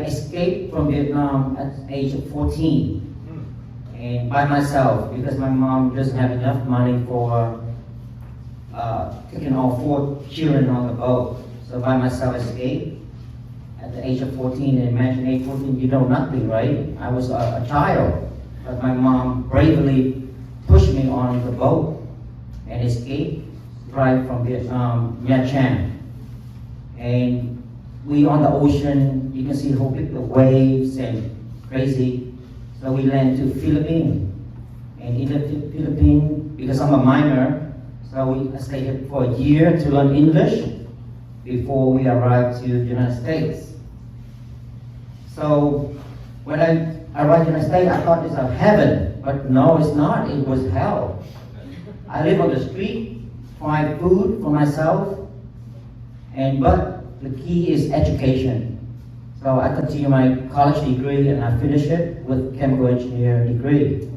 escaped from Vietnam at the age of 14, and by myself because my mom doesn't have enough money for taking all 4 children on the boat. So by myself escaped at the age of 14. And imagine age 14, you know nothing, right? I was a child, but my mom bravely pushed me on the boat and escaped right from Nha Trang. And we on the ocean, you can see how big the waves and crazy. So we landed to Philippines. And in the Philippines, because I'm a minor, so we stayed here for a year to learn English before we arrived to the United States. So when I arrived in the United States, I thought it's a heaven, but no, it's not. It was hell. I live on the street, find food for myself, but the key is education. So I continue my college degree and I finish it with chemical engineer degree.